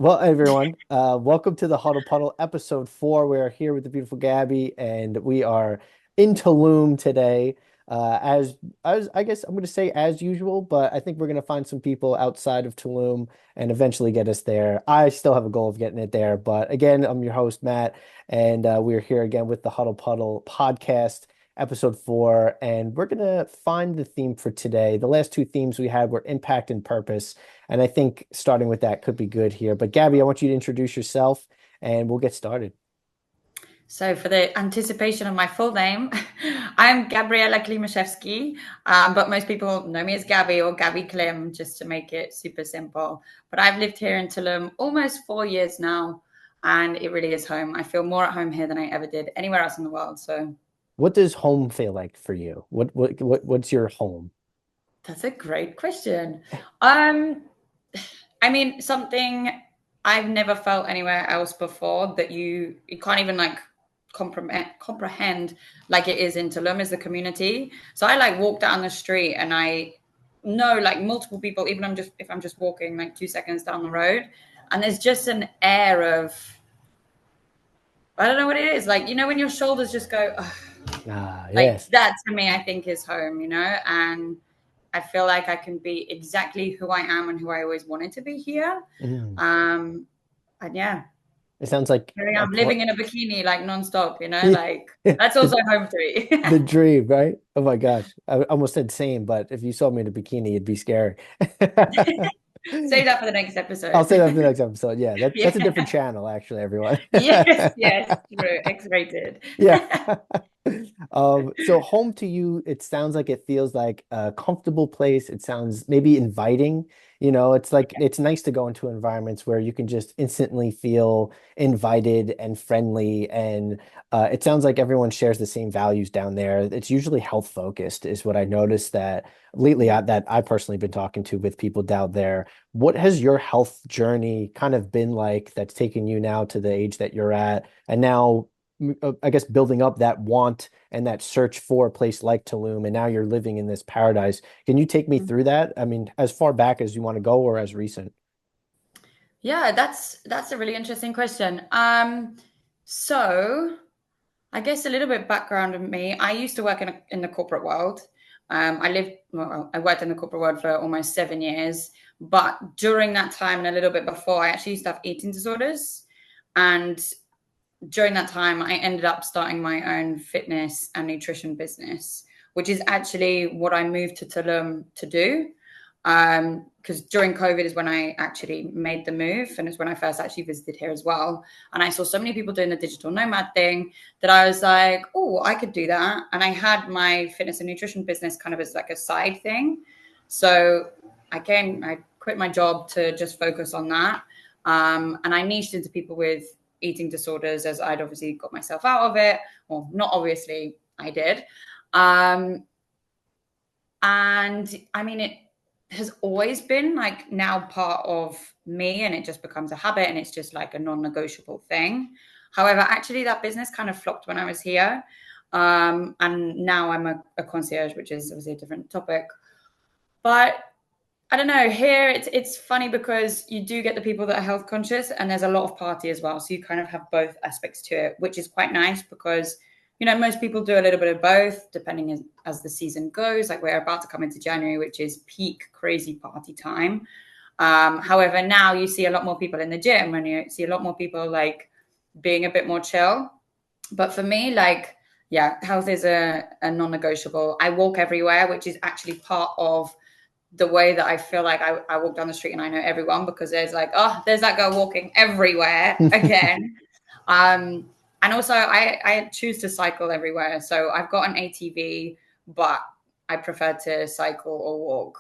Well, everyone, welcome to the Huddle Puddle episode 4. We're here with the beautiful Gabby, and we are in Tulum today. As I guess I'm going to say as usual, but I think we're going to find some people outside of Tulum and eventually get us there. I still have a goal of getting it there, but again, I'm your host Matt, and we're here again with the Huddle Puddle podcast, episode 4, and we're going to find the theme for today. The last two themes we had were impact and purpose. And I think starting with that could be good here. But Gabby, I want you to introduce yourself and we'll get started. So, for the anticipation of my full name, I'm Gabriella Klimoszewski, but most people know me as Gabi or Gabi Klim, just to make it super simple. But I've lived here in Tulum almost 4 years now, and it really is home. I feel more at home here than I ever did anywhere else in the world. So, What does home feel like for you? What's your home? that's a great question. Um, I mean, something I've never felt anywhere else before that you can't even like comprehend like it is in Tulum is the community. So I like walk down the street and I know like multiple people, even if I'm just walking like 2 seconds down the road, and there's just an air of I don't know what it is. Like, when your shoulders just go, ugh, Ah, like yes. that to me, I think is home, and I feel like I can be exactly who I am and who I always wanted to be here. Mm. Um, and yeah, It sounds like here I a am living pl in a bikini like nonstop, Yeah. like that's also the home to me. the dream, right? Oh my gosh. I almost said same, but if you saw me in a bikini, it'd be scary. Save that for the next I'll episode. say that for the next episode. Yeah, that's a different Yeah. channel, actually, everyone. Yes, yes, true. X-rated. Yeah. So home to you, it sounds like it feels like a comfortable place. It sounds maybe inviting. It's like it's nice to go into environments where you can just instantly feel invited and friendly. And it sounds like everyone shares the same values down there. It's usually health focused, is what I noticed that lately that I've personally been talking to with people down there. What has your health journey kind of been like that's taken you now to the age that you're at? And now I guess building up that want and that search for a place like Tulum, and now you're living in this paradise. Can you take me through that? I mean, as far back as you want to go or as recent? Yeah, that's a really interesting question. So I guess a little bit background of me. I used to work in the corporate world. I worked in the corporate world for almost 7 years, but during that time and a little bit before, I actually used to have eating disorders. And during that time, I ended up starting my own fitness and nutrition business, which is actually what I moved to Tulum to do. Because during COVID is when I actually made the move, and it's when I first actually visited here as well. And I saw so many people doing the digital nomad thing that I was like, oh, I could do that. And I had my fitness and nutrition business kind of as like a side thing. So I quit my job to just focus on that. And I niched into people with eating disorders as I'd obviously got myself out of it. Well, not obviously, I did. Um, and I mean, it has always been like now part of me, and it just becomes a habit and it's just like a non-negotiable thing. However, actually that business kind of flopped when I was here. And now I'm a concierge, which is obviously a different topic. But I don't know. Here, it's funny because you do get the people that are health conscious, and there's a lot of party as well. So you kind of have both aspects to it, which is quite nice because most people do a little bit of both, depending as the season goes. Like we're about to come into January, which is peak crazy party time. However, now you see a lot more people in the gym, and you see a lot more people like being a bit more chill. But for me, like, yeah, health is a non-negotiable. I walk everywhere, which is actually part of the way that I feel like I walk down the street and I know everyone because there's like, oh, there's that girl walking everywhere again. um, and also I choose to cycle everywhere. So I've got an ATV, but I prefer to cycle or walk.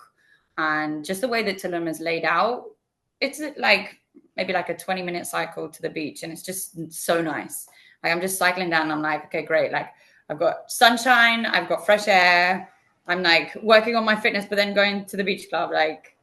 And just the way that Tulum is laid out, it's like maybe like a 20-minute cycle to the beach. And it's just so nice. Like I'm just cycling down and I'm like, okay, great. Like I've got sunshine, I've got fresh air, I'm like working on my fitness, but then going to the beach club. Like,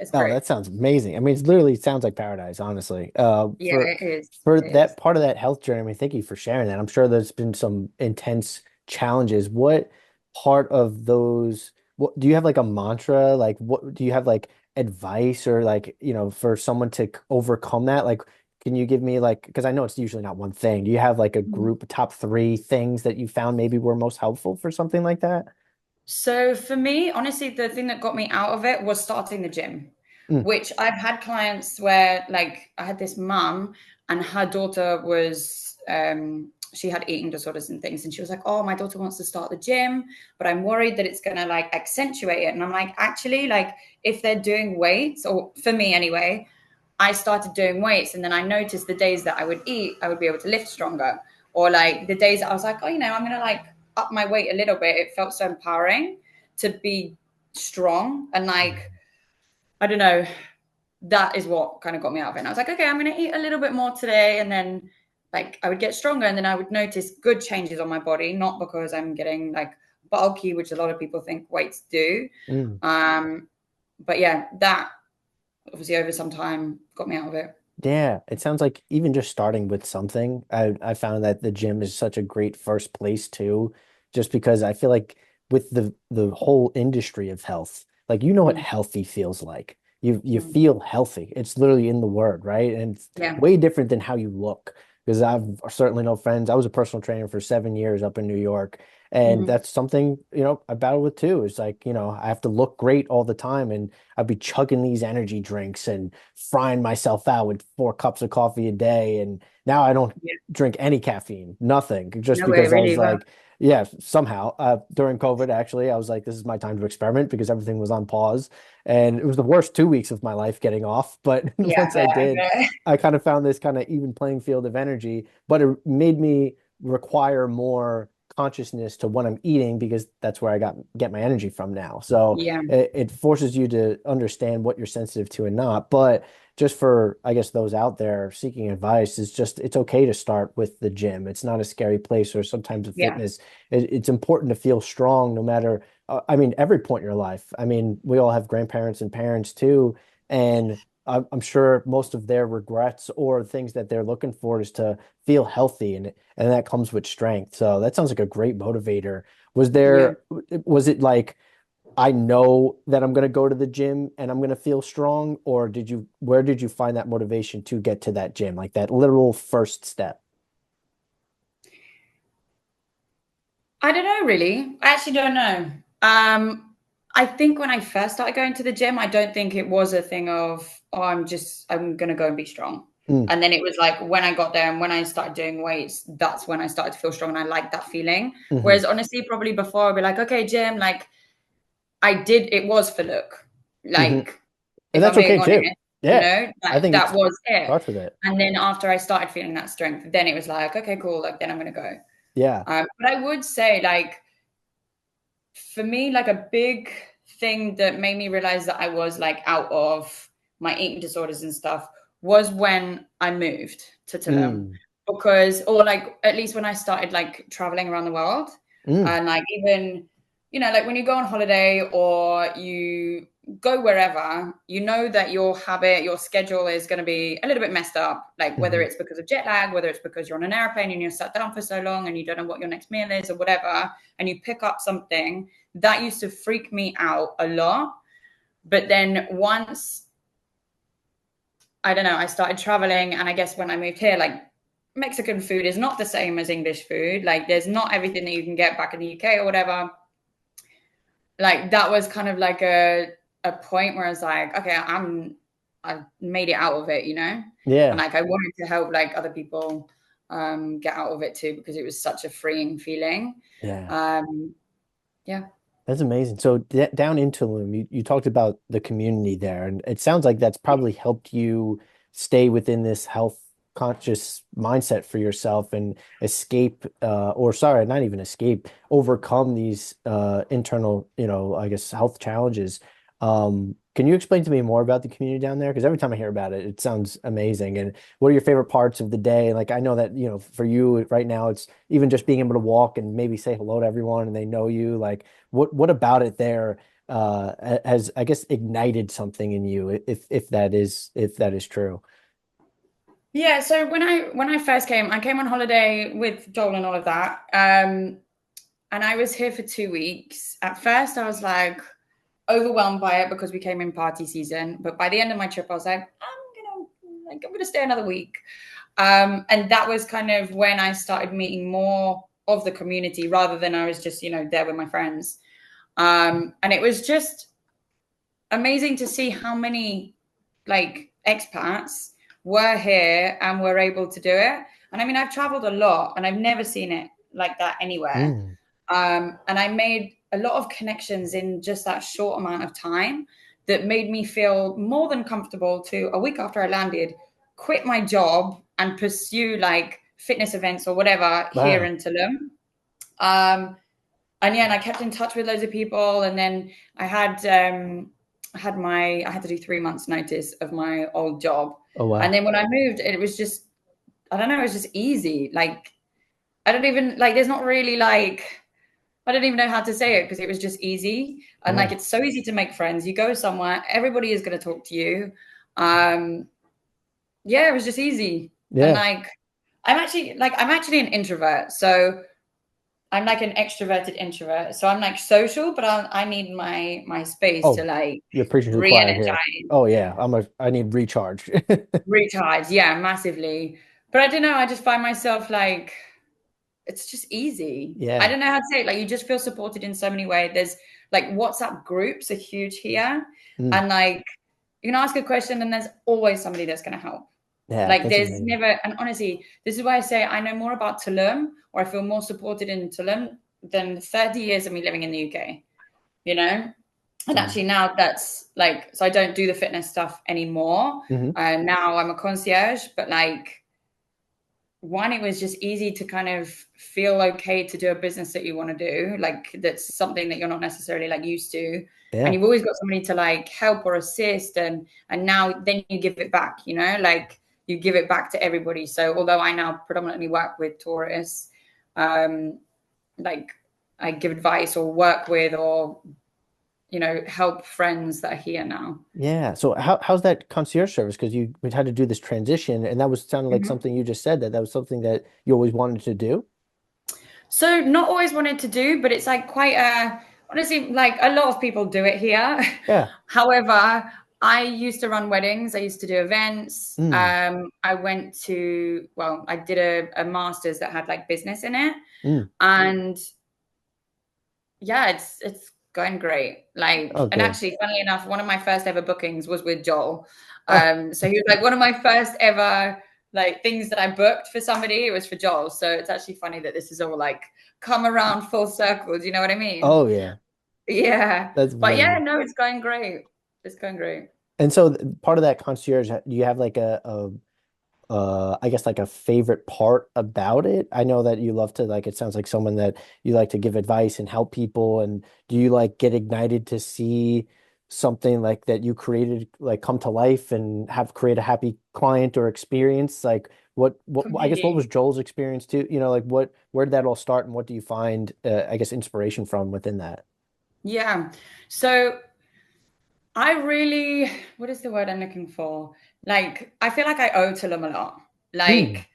it's Oh, great. that sounds amazing. I mean, it literally sounds like paradise, honestly. Yeah, it is. For It that is. part of that health journey, I mean, thank you for sharing that. I'm sure there's been some intense challenges. What part of those, what do you have like a mantra? Like what do you have like advice or like, for someone to overcome that? Like, can you give me like, because I know it's usually not one thing. Do you have like a group top three things that you found maybe were most helpful for something like that? So for me, honestly, the thing that got me out of it was starting the gym, Mm, which I've had clients where like I had this mum and her daughter was she had eating disorders and things, and she was like, "Oh, my daughter wants to start the gym, but I'm worried that it's gonna like accentuate it." And I'm like, actually, like if they're doing weights, or for me anyway, I started doing weights, and then I noticed the days that I would eat, I would be able to lift stronger. Or like the days that I was like, oh, I'm gonna like up my weight a little bit. It felt so empowering to be strong. And like, I don't know, that is what kind of got me out of it. And I was like, okay, I'm gonna eat a little bit more today. And then like I would get stronger, and then I would notice good changes on my body, not because I'm getting like bulky, which a lot of people think weights do. mm. Um, but yeah, that obviously over some time got me out of it. Yeah, it sounds like even just starting with something, I found that the gym is such a great first place too, just because I feel like with the whole industry of health, like what Mm, healthy feels like. You mm. feel healthy. It's literally in the word, right? And it's Yeah. way different than how you look. Because I've certainly know friends. I was a personal trainer for 7 years up in New York, and Mhm. that's something, I battle with too. It's like, I have to look great all the time, and I'd be chugging these energy drinks and frying myself out with 4 cups of coffee a day. And now I don't Yeah. drink any caffeine, nothing, just No way, because I was really. Well, like, yeah, somehow during COVID, actually, I was like, this is my time to experiment because everything was on pause. And it was the worst 2 weeks of my life getting off. But yeah, once I I did, bet. I kind of found this kind of even playing field of energy, but it made me require more consciousness to what I'm eating because that's where get my energy from now. So Yeah, it forces you to understand what you're sensitive to and not. But just for, I guess, those out there seeking advice, it's okay to start with the gym. It's not a scary place or sometimes a yeah, fitness. It's important to feel strong no matter, I mean, every point in your life. I mean, we all have grandparents and parents too. And I'm sure most of their regrets or things that they're looking for is to feel healthy, and that comes with strength. So that sounds like a great motivator. yeah. Was it like, I know that I'm going to go to the gym and I'm going to feel strong, or where did you find that motivation to get to that gym, like that literal first step? I don't know, really. I actually don't know. I think when I first started going to the gym, I don't think it was a thing of, oh, I'm gonna go and be strong. Mm, And then it was like when I got there and when I started doing weights, that's when I started to feel strong and I liked that feeling. hmm. Whereas honestly, probably before I'd be like, okay, gym, like it was for look. Hmm. Like, And if I'm that's being okay honest, too. Yeah, I think that it's was it. starts with it. And then after I started feeling that strength, then it was like, okay, cool. Like, then I'm going to go. Yeah. But I would say, like, for me, like a big thing that made me realize that I was like out of my eating disorders and stuff was when I moved to Tulum. Mm, Because, or like, at least when I started like traveling around the world, mm, and like even, like when you go on holiday or you go wherever, you know that your schedule is going to be a little bit messed up, like whether hmm. it's because of jet lag, whether it's because you're on an airplane and you're sat down for so long and you don't know what your next meal is or whatever, and you pick up something that used to freak me out a lot. But then once, I don't know, I started traveling, and I guess when I moved here, like Mexican food is not the same as English food. Like there's not everything that you can get back in the UK or whatever. Like that was kind of like a point where I was like, okay, I've made it out of it, and Yeah. like I wanted to help like other people get out of it too, because it was such a freeing feeling. Yeah. um yeah. That's amazing. So down in Tulum, you talked about the community there, and it sounds like that's probably helped you stay within this health conscious mindset for yourself and escape, or sorry, not even escape, overcome these internal, I guess health challenges. Can you explain to me more about the community down there? Because every time I hear about it, it sounds amazing. And what are your favorite parts of the day? Like I know that, for you right now, it's even just being able to walk and maybe say hello to everyone and they know you. Like what about it there has, I guess, ignited something in you, if that is true? Yeah, so when I first came, I came on holiday with Joel and all of that. And I was here for 2 weeks. At first I was like, overwhelmed by it because we came in party season. But by the end of my trip, I was like, I'm gonna stay another week. And that was kind of when I started meeting more of the community rather than I was just, there with my friends. And it was just amazing to see how many like expats were here and were able to do it. And I mean, I've traveled a lot and I've never seen it like that anywhere. Mm. And I made a lot of connections in just that short amount of time that made me feel more than comfortable to, a week after I landed, quit my job and pursue like fitness events or whatever here Wow. in Tulum. And I kept in touch with loads of people. And then I had to do 3 months notice of my old job. Oh, And wow. then when I moved, it was just, I don't know, it was just easy. Like, I don't even like, there's not really like, I don't even know how to say it because it was just easy. And like, Yeah. it's so easy to make friends. You go somewhere, everybody is going to talk to you. Um, yeah, it was just easy. And Yeah. like, I'm actually an introvert. So I'm like an extroverted introvert. So I'm like social, but I need my space to Oh, like you're preaching to the choir here. re-energize, Oh yeah, I need recharge. recharge. Yeah, massively. But I don't know. I just find myself like, it's just easy. I Yeah. don't know how to say it. Like you just feel supported in so many ways. There's like WhatsApp groups are huge here. Mm. And like you can ask a question and there's always somebody that's gonna help. Yeah, Like that's there's amazing. never, and honestly, this is why I say I know more about Tulum or I feel more supported in Tulum than 30 years of me living in the UK, you know? And Mm. actually now that's like, so I don't do the fitness stuff anymore. Hmm. Now I'm a concierge, but like one, it was just easy to kind of feel okay to do a business that you want to do, like that's something that you're not necessarily like used to. And Yeah. you've always got somebody to like help or assist. And now then you give it back, like you give it back to everybody. So although I now predominantly work with tourists, um, like I give advice or work with or help friends that are here now. Yeah. So how's that concierge service? Because we had to do this transition, and that was sounding like Mhm. something you just said that was something that you always wanted to do. So not always wanted to do, but it's like quite honestly, like a lot of people do it here. Yeah. However, I used to run weddings. I used to do events. Mm. I did a master's that had like business in it. Mm. And yeah, it's going great. Oh, Like, and good. actually, funnily enough, one of my first ever bookings was with Joel. Oh, So he was like one of my first ever like things that I booked for somebody. It was for Joel. So it's actually funny that this is all like come around full circle. Do you know what I mean? oh yeah. Yeah. That's But yeah, funny. no, it's going great. It's going great. And so part of that concierge, do you have like I guess like a favorite part about it? I know that you love to like it sounds like someone that you like to give advice and help people, and do you like get ignited to see something like that you created like come to life and have create a happy client or experience? Like what I guess what Completely. was Joel's experience too? Like where did that all start and what do you find I guess inspiration from within that? Yeah. So I really, what is the word I'm looking for? Like, I feel like I owe Tulum a lot. Mm, Like,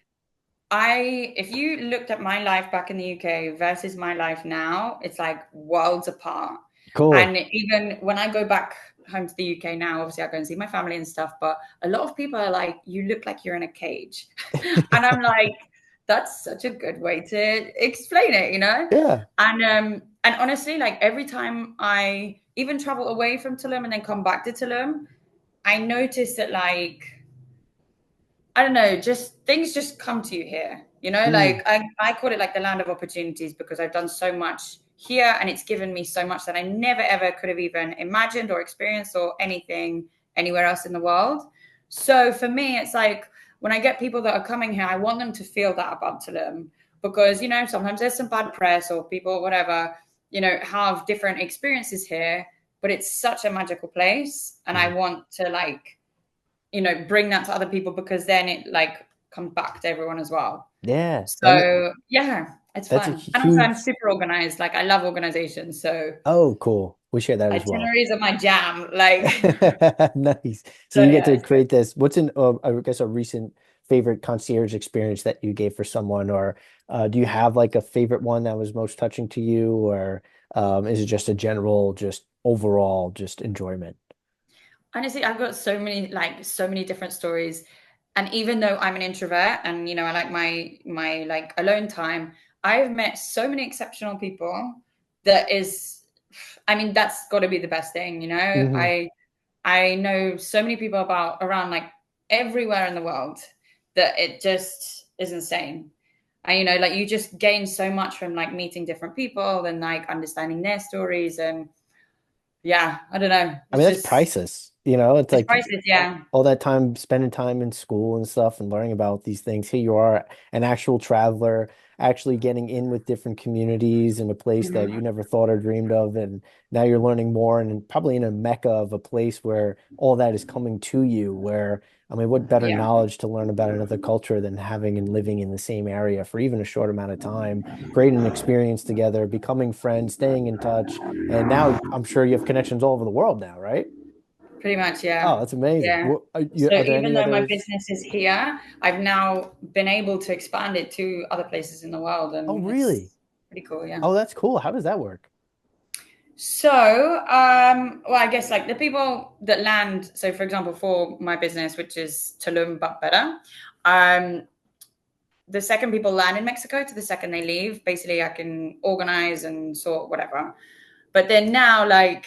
if you looked at my life back in the UK versus my life now, it's like worlds apart. cool. And even when I go back home to the UK now, obviously I go and see my family and stuff, but a lot of people are like, you look like you're in a cage. And I'm like, that's such a good way to explain it, you know? Yeah. And honestly, like every time I even travel away from Tulum and then come back to Tulum, I notice that like I don't know, just things just come to you here. Mm, Like I call it like the land of opportunities because I've done so much here and it's given me so much that I never ever could have even imagined or experienced or anything anywhere else in the world. So for me, it's like when I get people that are coming here, I want them to feel that about Tulum because, sometimes there's some bad press or people, whatever, have different experiences here, but it's such a magical place. And I mm. want to like, bring that to other people because then it like comes back to everyone as well. Yeah. So yeah, it's That's a fun. And also I'm huge. super organized. Like I love organization. So Oh, cool. We share that as well. itineraries are my jam. Like Nice. So so you get yeah, to it's good. create this. What's I guess, a recent favorite concierge experience that you gave for someone, or do you have like a favorite one that was most touching to you, or is it just a general, just overall just enjoyment? Honestly, I've got so many different stories. And even though I'm an introvert and I like my like alone time, I've met so many exceptional people that is I mean, that's got to be the best thing, Hmm. I know so many people about around like everywhere in the world that it just is insane. And like you just gain so much from like meeting different people and like understanding their stories and yeah, I don't know. I mean, It's that's just priceless. You know, it's it's like priceless, yeah. all that time spending time in school and stuff and learning about these things. Here you are, an actual traveler, actually getting in with different communities in a place that you Mhm. never thought or dreamed of. And now you're learning more and probably in a mecca of a place where all that is coming to you, where, I mean, what better Yeah, knowledge to learn about another culture than having and living in the same area for even a short amount of time, creating an experience together, becoming friends, staying in touch. And now I'm sure you have connections all over the world now, right? pretty much, Oh, yeah. that's amazing. Yeah. So Are there even any though my others? business is here, I've now been able to expand it to other places in the world, Oh, and really? it's pretty cool, yeah. Oh, that's cool. How does that work? So, well, I guess like the people that land, so for example, for my business, which is Tulum but better, um, the second people land in Mexico to the second they leave, basically I can organize and sort whatever. But then now, like,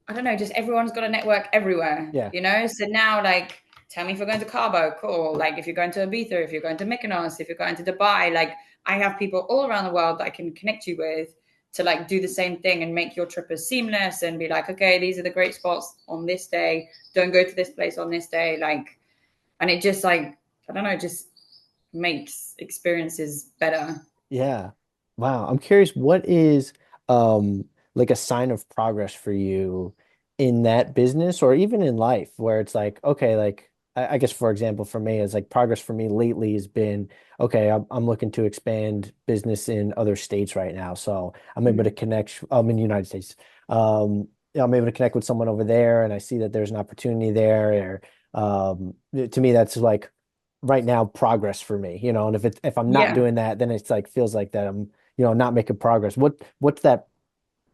I don't know, just everyone's got a network everywhere, Yeah. So now, like, tell me if you're going to Cabo, cool. Like, if you're going to Ibiza, if you're going to Mykonos, if you're going to Dubai, like, I have people all around the world that I can connect you with to like do the same thing and make your trip as seamless and be like, okay, these are the great spots on this day. Don't go to this place on this day. Like, and it just like, I don't know, just makes experiences better. Yeah. Wow. I'm curious, what is like a sign of progress for you in that business or even in life where it's like, okay, like I guess for example, for me, it's like progress for me lately has been, okay, I'm looking to expand business in other states right now. So I'm able to Mhm. connect, in the United States. I'm able to connect with someone over there and I see that there's an opportunity there. Or to me, that's like right now progress for me, and if I'm not Yeah. doing that, then it's like feels like that I'm, not making progress. What's that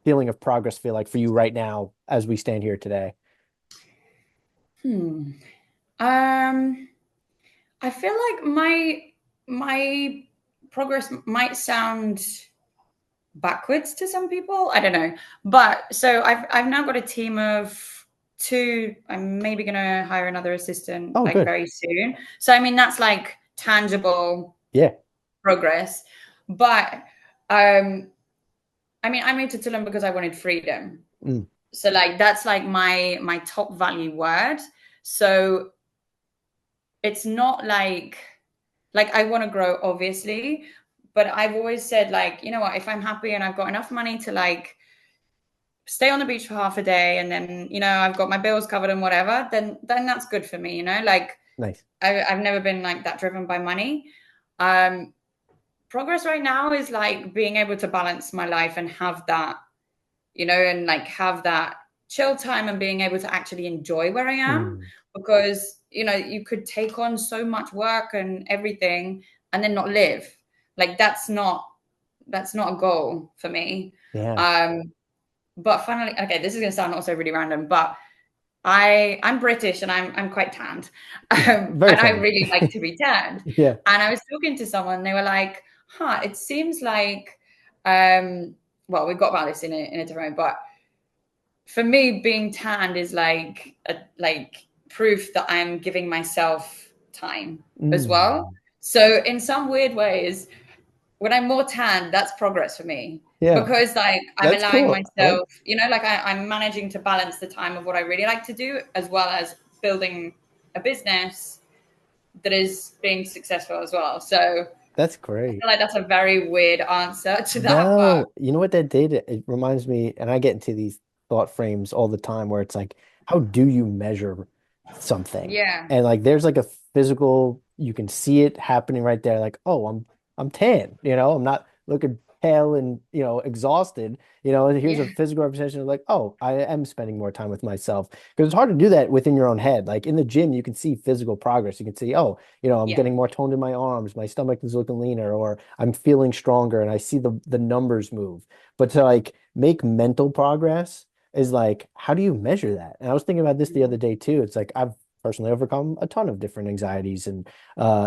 feeling of progress feel like for you right now as we stand here today? Hmm. Um, I feel like my progress might sound backwards to some people. I don't know, but so I've now got a team of two. I'm maybe gonna hire another assistant Oh, like good. very soon. So I mean that's like tangible Yeah. progress. But um, I mean I moved to Tulum because I wanted freedom. Mm, So like that's like my top value word. So it's not like I want to grow obviously, but I've always said like, you know what, if I'm happy and I've got enough money to like stay on the beach for half a day and then, I've got my bills covered and whatever, then that's good for me, like nice. I've never been like that driven by money. Um Progress right now is like being able to balance my life and have that, and like have that chill time and being able to actually enjoy where I am Mm, because you could take on so much work and everything and then not live. Like that's not a goal for me. yeah. Um but finally, okay, this is going to sound also really random, but I'm British and I'm quite tanned, Yeah. Very and I tan. really like to be tanned. Yeah. And I was talking to someone, they were like, "Huh, it seems like, um, well, we got about this in a different way, but for me, being tanned is like proof that I'm giving myself time as well. Mm, So in some weird ways, when I'm more tan, that's progress for me yeah. because like I'm That's allowing cool. I like. myself, like I'm managing to balance the time of what I really like to do as well as building a business that is being successful as well. So That's I great. feel like that's a very weird answer to that, but No, you know what that did? It reminds me, and I get into these thought frames all the time where it's like, how do you measure something? yeah, And like there's like a physical, you can see it happening right there, like, oh, I'm tan, I'm not looking pale and exhausted. And here's a yeah, physical representation of like, oh, I am spending more time with myself. Because it's hard to do that within your own head. Like in the gym, you can see physical progress. You can see, oh, I'm yeah, getting more toned in my arms, my stomach is looking leaner, or I'm feeling stronger, and I see the numbers move. But to like make mental progress is like, how do you measure that? And I was thinking about this the other day too. It's like I've personally overcome a ton of different anxieties, and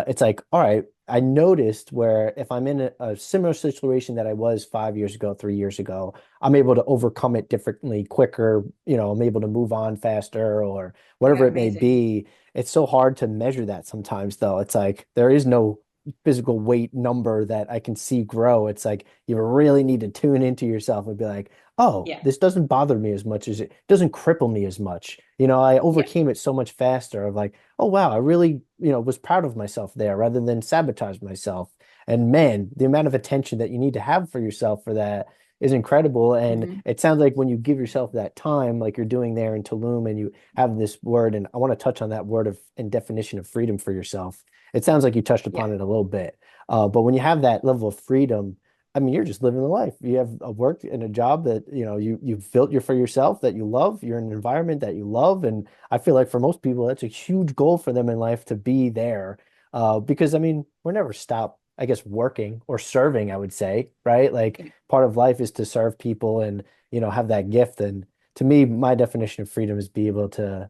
it's like, all right, I noticed where if I'm in a similar situation that I was 5 years ago, 3 years ago, I'm able to overcome it differently, quicker, I'm able to move on faster or Yeah, whatever it may amazing. be. It's so hard to measure that sometimes, though. It's like there is no physical weight number that I can see grow. It's like you really need to tune into yourself and be like, oh, Yeah, this doesn't bother me as much as it doesn't cripple me as much. I yeah, overcame it so much faster of like, oh wow, I really, was proud of myself there rather than sabotage myself. And man, the amount of attention that you need to have for yourself for that is incredible. And hmm it sounds like when you give yourself that time, like you're doing there in Tulum, and you have this word, and I want to touch on that word of and definition of freedom for yourself. It sounds like you touched yeah. upon it a little bit. But when you have that level of freedom, I mean, you're just living the life. You have a work and a job that, you've built for yourself that you love. You're in an environment that you love. And I feel like for most people, that's a huge goal for them in life to be there. Because I mean, we're never stop, I guess, working or serving, I would say, right? Like Yeah. part of life is to serve people and, have that gift. And to me, my definition of freedom is be able to,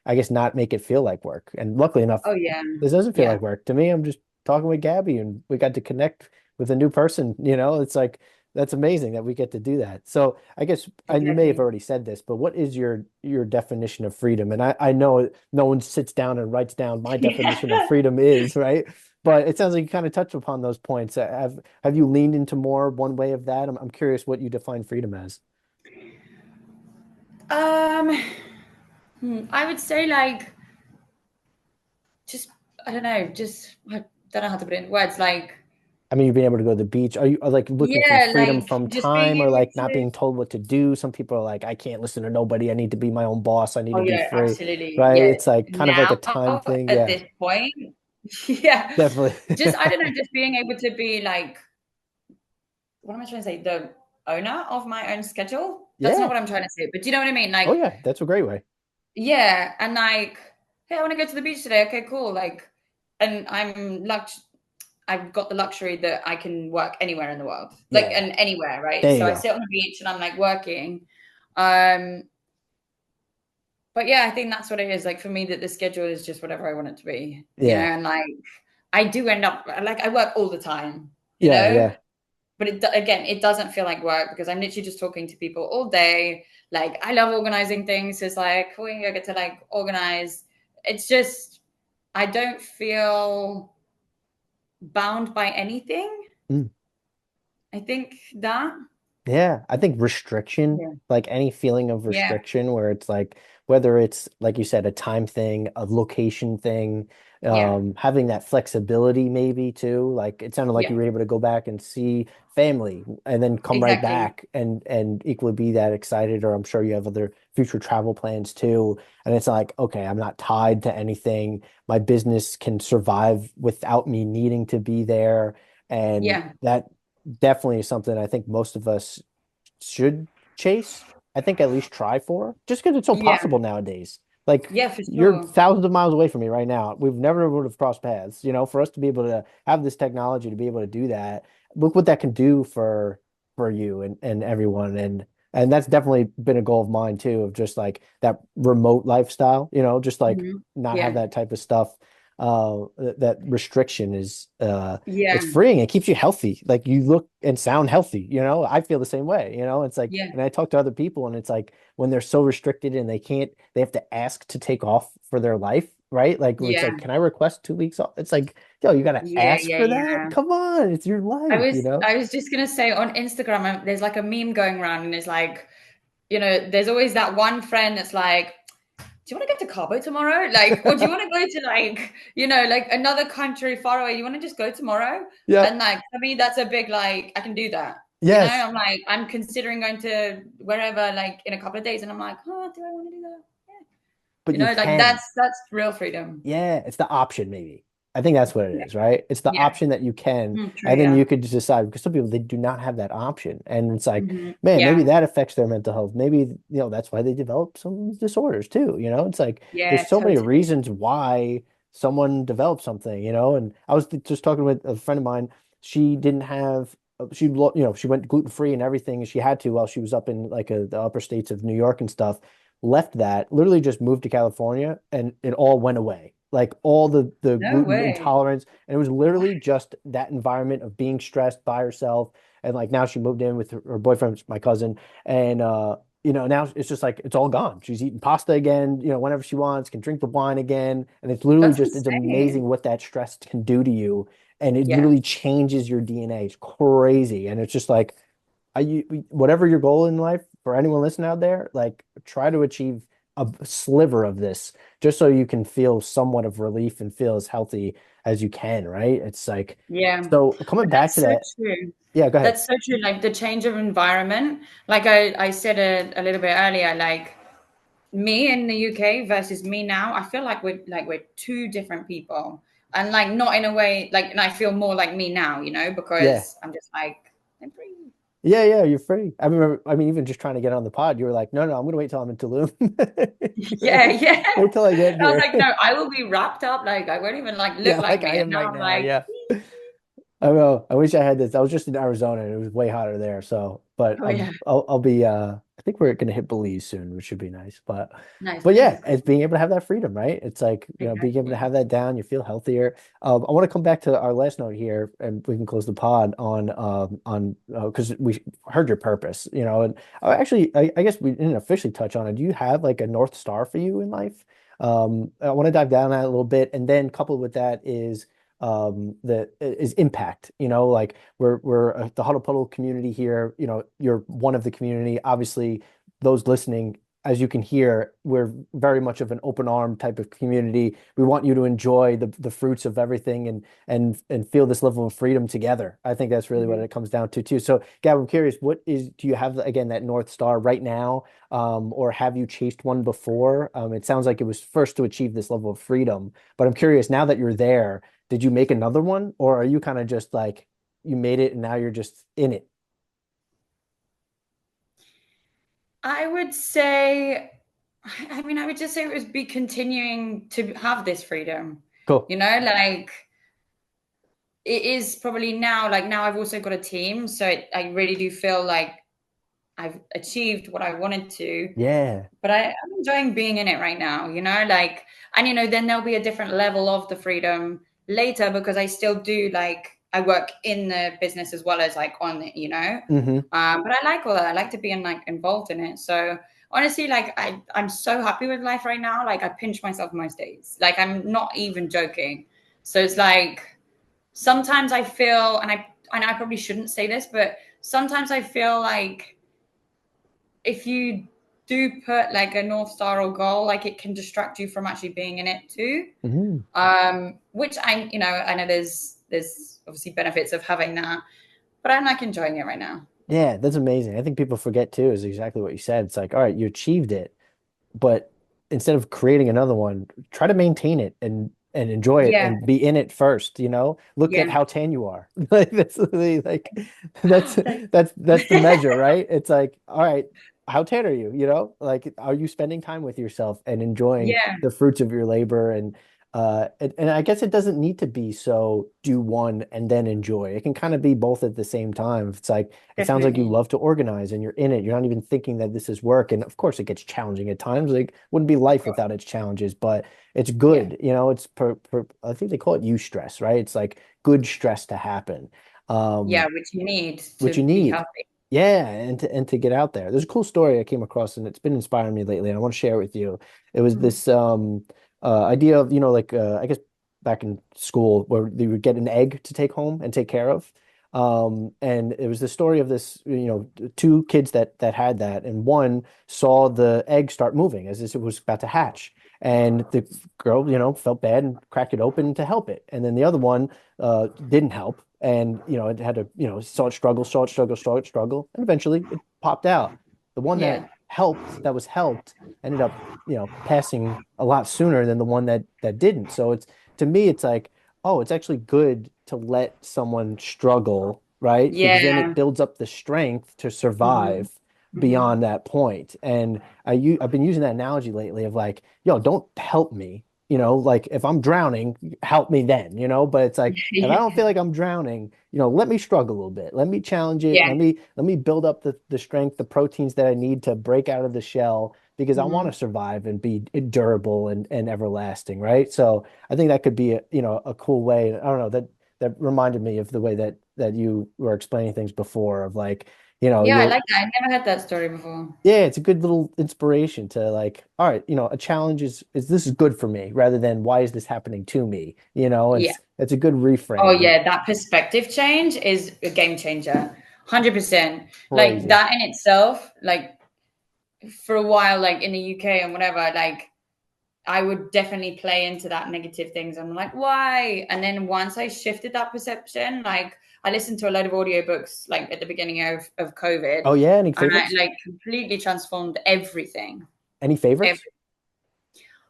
I guess, not make it feel like work. And luckily enough, Oh yeah, this doesn't feel yeah. like work. To me, I'm just talking with Gabby and we got to connect with a new person, it's like that's amazing that we get to do that. So I guess, and you may have Exactly. already said this, but what is your definition of freedom? And I know no one sits down and writes down my definition of Yeah. freedom is, right? But it sounds like you kind of touch upon those points. Have you leaned into more one way of that? I'm curious what you define freedom as. Um, I would say like just I don't know, just I don't know how to put it in words. Like I mean, you've been able to go to the beach. Are like looking for yeah, freedom like from just being time or able like not to. being told what to do? Some people are like, I can't listen to nobody. I need to be my own boss. I need Oh to be yeah, free, absolutely. right? Yeah. It's like kind of like a Now time thing. at Yeah, this point, yeah. definitely. Just I don't know, just being able to be like what am I trying to say? The owner of my own schedule. That's not Yeah. what I'm trying to say, but do you know what I mean? Oh Like, yeah, that's a great way. yeah, and like, hey, I want to go to the beach today. Okay, cool. Like, and I've got the luxury that I can work anywhere in the world, like, Yeah. and anywhere, right? There So you I go. sit on the beach and I'm like working. Um, but yeah, I think that's what it is. Like for me, that the schedule is just whatever I want it to be, Yeah. and like I do end up like I work all the time, you Yeah, know. yeah. But again, it doesn't feel like work because I'm literally just talking to people all day. Like I love organizing things. It's like we get to like organize. It's just I don't feel bound by anything. Mm. I think that. Yeah, I think restriction, Yeah. like any feeling of Yeah. restriction where it's like whether it's like you said, a time thing, a location thing, Yeah. having that flexibility maybe too. Like it sounded like you Yeah. were able to go back and see family and then come right Exactly. back and equally be that excited, or I'm sure you have other future travel plans too. And it's like, okay, I'm not tied to anything. My business can survive without me needing to be there. And Yeah. that definitely is something I think most of us should chase. I think at least try for, just because it's so Yeah. possible nowadays. Like Yeah, for you're sure. thousands of miles away from me right now. We've never would have crossed paths. For us to be able to have this technology to be able to do that, look what that can do for you and everyone. And that's definitely been a goal of mine too, of just like that remote lifestyle, just like Mhm. not have Yeah. that type of stuff. That restriction is Yeah. it's freeing. It keeps you healthy. Like you look and sound healthy, I feel the same way, it's like, Yeah. and I talk to other people and it's like when they're so restricted and they have to ask to take off for their life, right? Like it's Yeah. like, can I request 2 weeks off? It's like, yo, you gotta Yeah. ask Yeah. for that. Yeah. Come on, it's your I life, was I was just gonna say on Instagram, there's like a meme going around, and it's like, there's always that one friend that's like, "Do you want to go to Cabo tomorrow? Like, or do you want to go to like, like another country far away? You want to just go tomorrow?" Yeah. And like for me, that's a big like I can do that. Yes. I'm like I'm considering going to wherever like in a couple of days, and I'm like, oh, do I want to do that? Yeah. But you Like can. that's real freedom. Yeah, it's the option maybe. I think that's what it Yeah. is, right? It's the Yeah. option that you can, True. and then you Yeah. could just decide because some people they do not have that option. And it's like, man, maybe Yeah. that affects their mental health. Maybe, that's why they develop some disorders too, It's like there's Yeah. so many Totally. reasons why someone develops something, and I was just talking with a friend of mine. She didn't have she went gluten free and everything, and she had to while she was up in like the upper states of New York and stuff. Left that, literally just moved to California, and it all went away. Like all the No gluten way. intolerance, and it was literally just that environment of being stressed by herself. And like now she moved in with her boyfriend, my cousin, and now it's just like it's all gone. She's eating pasta again, whenever she wants, can drink the wine again, and it's literally That's just it's amazing insane. what that stress can do to you, and it Yeah. literally changes your DNA. It's crazy. And it's just like whatever your goal in life for anyone listening out there, like try to achieve a sliver of this just so you can feel somewhat of relief and feel as healthy as you can, right? It's like, Yeah. so coming But back to that's so that, true. yeah, go ahead. That's so true. Like the change of environment. Like I said a little bit earlier, like me in the UK versus me now, I feel like we're two different people. And like not in a way like and I feel more like me now, Yeah. because I'm just like I'm free. Yeah, yeah, you're free. I mean, even just trying to get on the pod, you were like, no, no, I'm gonna wait till I'm in Tulum. Yeah, yeah. Wait till I get I was here. like, no, I will be wrapped up. Like I won't even like look Yeah, like like I me. And am now right I'm now. like, Yeah. I know. I wish I had this. I was just in Arizona and it was way hotter there. So, but oh yeah, I'll be I think we're gonna hit Belize soon, which should be nice. But nice, but yeah, nice. it's being able to have that freedom, right? It's like, being able to Exactly. have that down, you feel healthier. I want to come back to our last note here and we can close the pod on because we heard your purpose, and I guess we didn't officially touch on it. Do you have like a North Star for you in life? I want to dive down that a little bit, and then coupled with that is impact, like we're the Huddle Puddle community here, you're one of the community, obviously those listening, as you can hear, we're very much of an open arm type of community. We want you to enjoy the fruits of everything and feel this level of freedom together. I think that's really what Mhm. it comes down to too. So Gab, I'm curious, do you have again that North Star right now, or have you chased one before? It sounds like it was first to achieve this level of freedom, but I'm curious now that you're there, did you make another one, or are you kind of just like you made it and now you're just in it? I would say, I mean, I would just say it was be continuing to have this freedom. Cool. Like it is probably now, like now I've also got a team. So I really do feel like I've achieved what I wanted to, Yeah. but I'm enjoying being in it right now, like, and then there'll be a different level of the freedom later because I still do like, I work in the business as well as like on it. Hmm. But I like all that. I like to be involved in it. So honestly, like I'm so happy with life right now. Like I pinch myself most days. Like I'm not even joking. So it's like sometimes I feel, and I probably shouldn't say this, but sometimes I feel like if you do put like a North Star or goal, like it can distract you from actually being in it too. Hmm. Which I know there's obviously benefits of having that, but I'm like enjoying it right now. Yeah, that's amazing. I think people forget too, is exactly what you said. It's like, all right, you achieved it, but instead of creating another one, try to maintain it and enjoy it Yeah, and be in it first, Look at yeah. how tan you are. Like that's literally like that's Thanks. that's the measure, right? It's like, all right, how tan are you? Like are you spending time with yourself and enjoying Yeah, the fruits of your labor and I guess it doesn't need to be so do one and then enjoy. It can kind of be both at the same time. It's like it sounds like you definitely. love to organize and you're in it. You're not even thinking that this is work. And of course, it gets challenging at times. Like, wouldn't be Of life course. without its challenges, but it's Yeah. good. It's I think they call it eustress, right? It's like good stress to happen, Yeah, um, which you need which you to be need. healthy. Yeah, and to get out there. There's a cool story I came across, and it's been inspiring me lately, and I want to share it with you. It was Mm. this idea of, like I guess back in school where they would get an egg to take home and take care of. And it was the story of this, two kids that had that, and one saw the egg start moving as it was about to hatch. And the girl, felt bad and cracked it open to help it. And then the other one didn't help. And, it had to, saw it struggle, saw it struggle, saw it struggle, and eventually it popped out. The one Yeah. that was helped, ended up, passing a lot sooner than the one that didn't. So to me, it's like, oh, it's actually good to let someone struggle, right? Because then it Yeah. builds up the strength to Hmm. survive Hmm. beyond that point. And I've been using that analogy lately of like, yo, don't help me, like if I'm drowning, help me then, but it's like if I don't feel like I'm drowning, let me struggle a little bit. Let me challenge it. Yeah. Let me build up the strength, the proteins that I need to break out of the shell because I want Hmm. to survive and be durable and everlasting, right? So I think that could be a cool way. I don't know, that reminded me of the way that you were explaining things before of like, Yeah, I you're like that. I never heard that story before. yeah, it's a good little inspiration to like, all right, a challenge is this is good for me rather than why is this happening to me? Yeah. It's a good Oh reframe. yeah, that perspective change is a game changer. 100%. Like Crazy. that in itself, like for a while, like in the UK and whatever, like I would definitely play into that negative things. I'm like, why? And then once I shifted that perception, like I listened to a lot of audiobooks like at the beginning of COVID, Oh yeah, any and I favorites? like completely transformed everything. Any favorites? Every,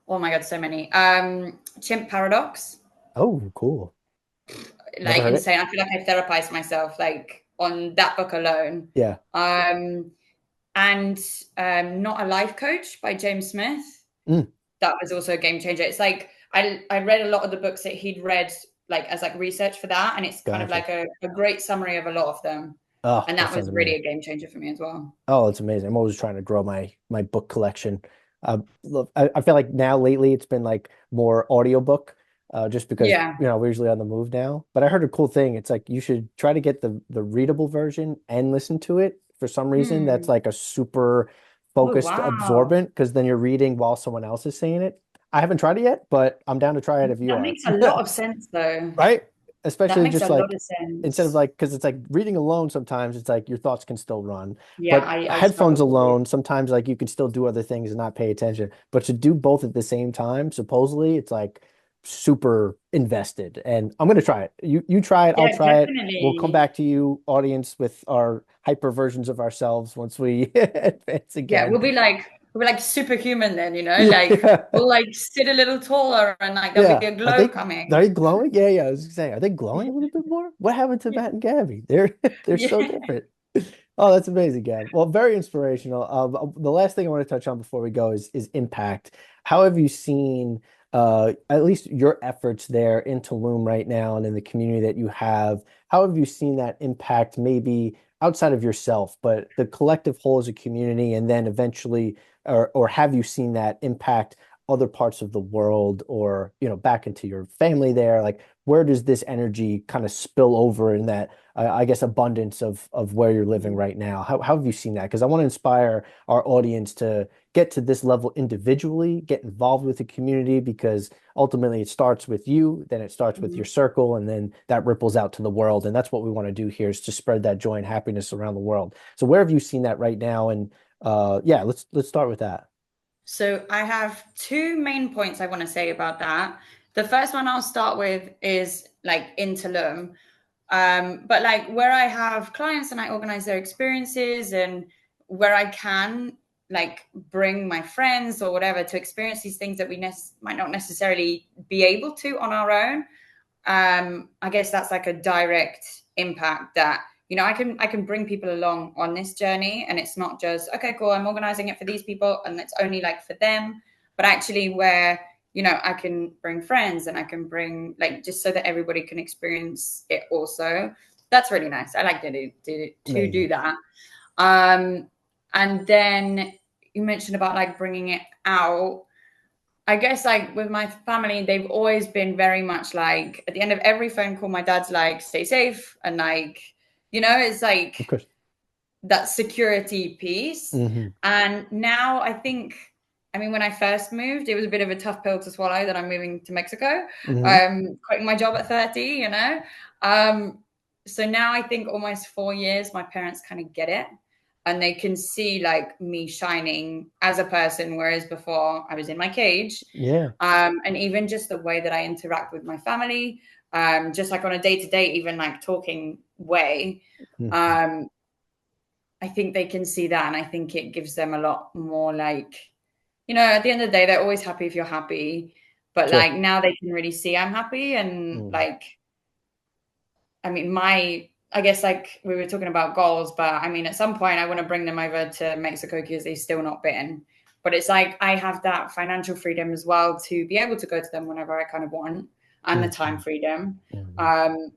oh my god, so many. Chimp Paradox, Oh, cool. Never like heard it. insane. I feel like I therapized myself like on that book alone. Yeah. Um, and Not a Life Coach by James Smith. Mm, That was also a game changer. It's like I read a lot of the books that he'd read like as like research for that, and it's kind of gotcha. like a great summary of a lot of them. Oh, And that that sounds was really amazing. a game changer for me as well. Oh, it's amazing. I'm always trying to grow my book collection. Look, I feel like now lately it's been like more audiobook, just because Yeah. we're usually on the move now. But I heard a cool thing. It's like you should try to get the readable version and listen to it. For some reason, that's Hmm. like a super Oh focused wow. absorbent because then you're reading while someone else is saying it. I haven't tried it yet, but I'm down to try it if you That are. makes a lot of sense though. Right? That Especially makes just a lot like of instead of sense. like because it's like reading alone sometimes it's like your thoughts can still run. Yeah, But I headphones struggle with it. alone, sometimes like you can still do other things and not pay attention. But to do both at the same time, supposedly it's like super invested. And I'm gonna try it. You try it, I'll Yeah, try it. We'll come definitely. back to you, audience, with our hyper versions of ourselves once we advance Yeah, again. we'll be like superhuman then, like Yeah. we'll like sit a little taller and like there'll be Yeah. a glow coming. Are they glowing? Yeah, yeah. I was saying, are they glowing a little bit more? What happened to Matt and Gabby? They're so Yeah. different. Oh, that's amazing, Gab. Well, very inspirational. The last thing I want to touch on before we go is impact. How have you seen at least your efforts there in Tulum right now and in the community that you have? How have you seen that impact maybe outside of yourself, but the collective whole as a community, and then eventually, or have you seen that impact other parts of the world or back into your family there? Like where does this energy kind of spill over in that I guess abundance of where you're living right now? How have you seen that? Because I want to inspire our audience to get to this level individually, get involved with the community, because ultimately it starts with you, then it starts with your Mhm. circle, and then that ripples out to the world. And that's what we want to do here, is to spread that joy and happiness around the world. So where have you seen that right now? And yeah, let's start with that. So I have two main points I want to say about that. The first one I'll start with is like in Tulum. But like where I have clients and I organize their experiences and where I can like bring my friends or whatever to experience these things that we might not necessarily be able to on our own. I guess that's like a direct impact that I can bring people along on this journey, and it's not just okay, cool, I'm organizing it for these people and it's only like for them, but actually where I can bring friends and I can bring like just so that everybody can experience it also. That's really nice. I like to do Amazing. that. Um, and then you mentioned about like bringing it out. I guess like with my family, they've always been very much like at the end of every phone call, my dad's like, stay safe. And like, it's Of like course. that security piece. Hmm. And now I think, I mean, when I first moved, it was a bit of a tough pill to swallow that I'm moving to Mexico, Hmm. quitting my job at 30. Um, so now I think almost 4 years, my parents kind of get it and they can see like me shining as a person, whereas before I was in my cage. Yeah. And even just the way that I interact with my family, just like on a day to day, even like talking way. Mhm. Um, I think they can see that, and I think it gives them a lot more like, at the end of the day, they're always happy if you're happy, but Sure. like now they can really see I'm happy, and Mm. like, I mean, I guess like we were talking about goals, but I mean, at some point I want to bring them over to Mexico because they've still not been. But it's like I have that financial freedom as well to be able to go to them whenever I kind of want, and the time Mhm. freedom. Mhm.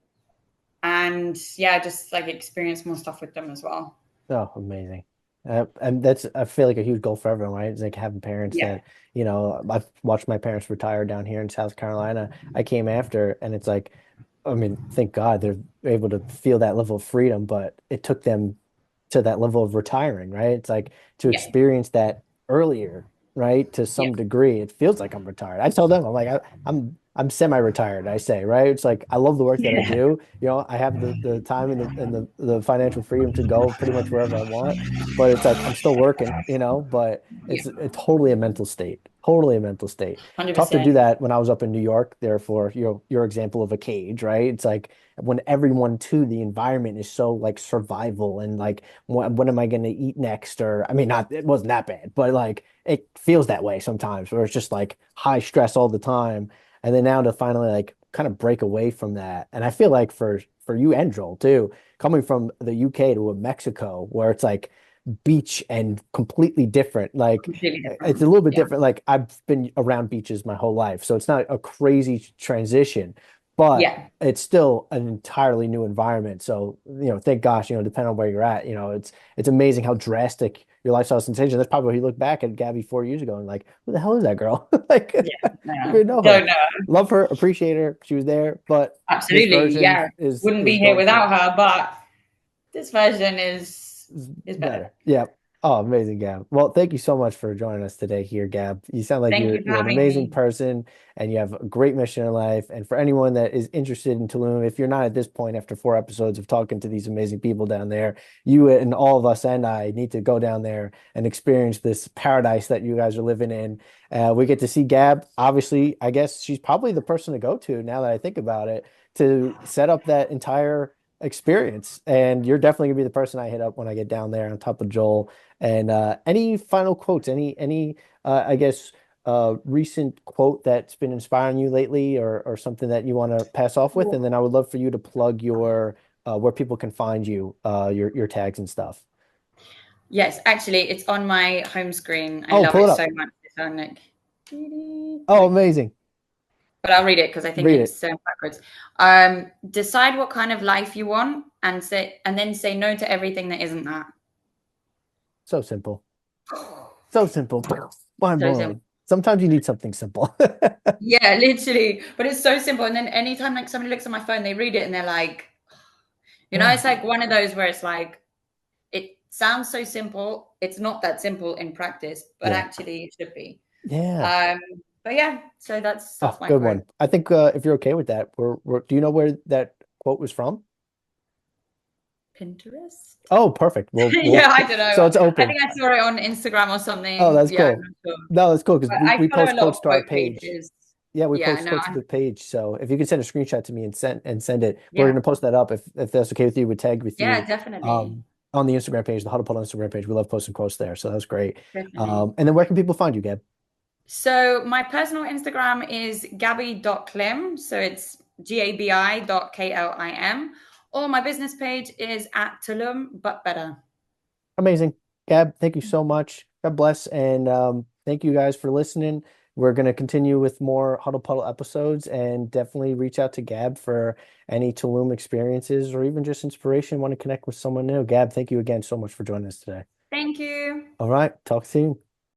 And yeah, just like experience more stuff with them as well. Oh, amazing. And that's, I feel like a huge goal for everyone, right? It's like having parents Yeah. that, I've watched my parents retire down here in South Carolina. I came after, and it's like, I mean, thank God they're able to feel that level of freedom, but it took them to that level of retiring, right? It's like to Yeah. experience that earlier, right? To Yeah. some degree, it feels like I'm retired. I tell them, I'm like, I'm semi-retired, I say, right? It's like I love the work that I Yeah. do. I have the time and the financial freedom to go pretty much wherever I want, but it's like I'm still working, but Yeah. it's totally a mental state. Totally a mental state. Tough to do 100%. that when I was up in New York, therefore, your example of a cage, right? It's like when everyone too, the environment is so like survival and like what am I going to eat next? Or I mean, not it wasn't that bad, but like it feels that way sometimes, where it's just like high stress all the time. And then now to finally like kind of break away from that. And I feel like for you and Joel too, coming from the UK to a Mexico where it's like beach and completely different. Like Completely it's a different. little bit Yeah. different. Like I've been around beaches my whole life, so it's not a crazy transition, but Yeah. it's still an entirely new environment. So, thank gosh, depending on where you're at, it's amazing how drastic your lifestyle is changing. That's probably where you look back at Gabby 4 years ago and like, who the hell is that girl? Like, I Yeah. don't No, even know her. don't know. Love her, appreciate her. She was there, but this Absolutely. version Yeah. is Wouldn't is be here going to without her, but this version is better. better. Yeah. Oh, amazing, Gab. Well, thank you so much for joining us today here, Gab. You sound like Thank you're you for you're an having amazing me. person and you have a great mission in life. And for anyone that is interested in Tulum, if you're not at this point after 4 episodes of talking to these amazing people down there, you and all of us and I need to go down there and experience this paradise that you guys are living in. We get to see Gab. Obviously, I guess she's probably the person to go to now that I think about it to set up that entire experience. And you're definitely gonna be the person I hit up when I get down there on top of Joel. And any final quotes, any I guess recent quote that's been inspiring you lately or something that you want to pass off with? And then I would love for you to plug your where people can find you, your tags and stuff. Yes, actually, it's on my home screen. I Oh, love pull it it so up. much. It's on like, Oh, anyway, amazing. but I'll read it because I think Read it's it. so backwards. Decide what kind of life you want, and then say no to everything that isn't that. So simple. So simple. Mind So simple. blowing. Sometimes you need something simple. Yeah, literally. But it's so simple. And then anytime like somebody looks at my phone, they read it and they're like, Yeah. it's like one of those where it's like it sounds so simple. It's not that simple in practice, but Yeah. actually it should be. Yeah. Um, but yeah, so Oh, that's my good quote. one. I think if you're okay with that, do you know where that quote was from? Pinterest? Oh, perfect. Yeah, I don't So know. it's I open. think I saw it on Instagram or Oh, something. that's Yeah, I'm cool. not sure. No, that's cool because But we I follow post a lot quotes of to our quote page. pages. Yeah, we Yeah, post no, quotes to the page. So if you could send a screenshot to me and send it, we're yeah, gonna post that up if that's okay with you. We tag with yeah, you definitely. on the Instagram page, the Huddle Puddle Instagram page. We love posting quotes there. So that's great. Definitely. And then where can people find you, Gab? So my personal Instagram is gabi.klim. So it's gabi.klim. Or my business page is at Tulum, but better. Amazing. Gab, thank you so much. God bless. And thank you guys for listening. We're going to continue with more Huddle Puddle episodes and definitely reach out to Gab for any Tulum experiences or even just inspiration. Want to connect with someone new. Gab, thank you again so much for joining us today. Thank you. All right. Talk soon.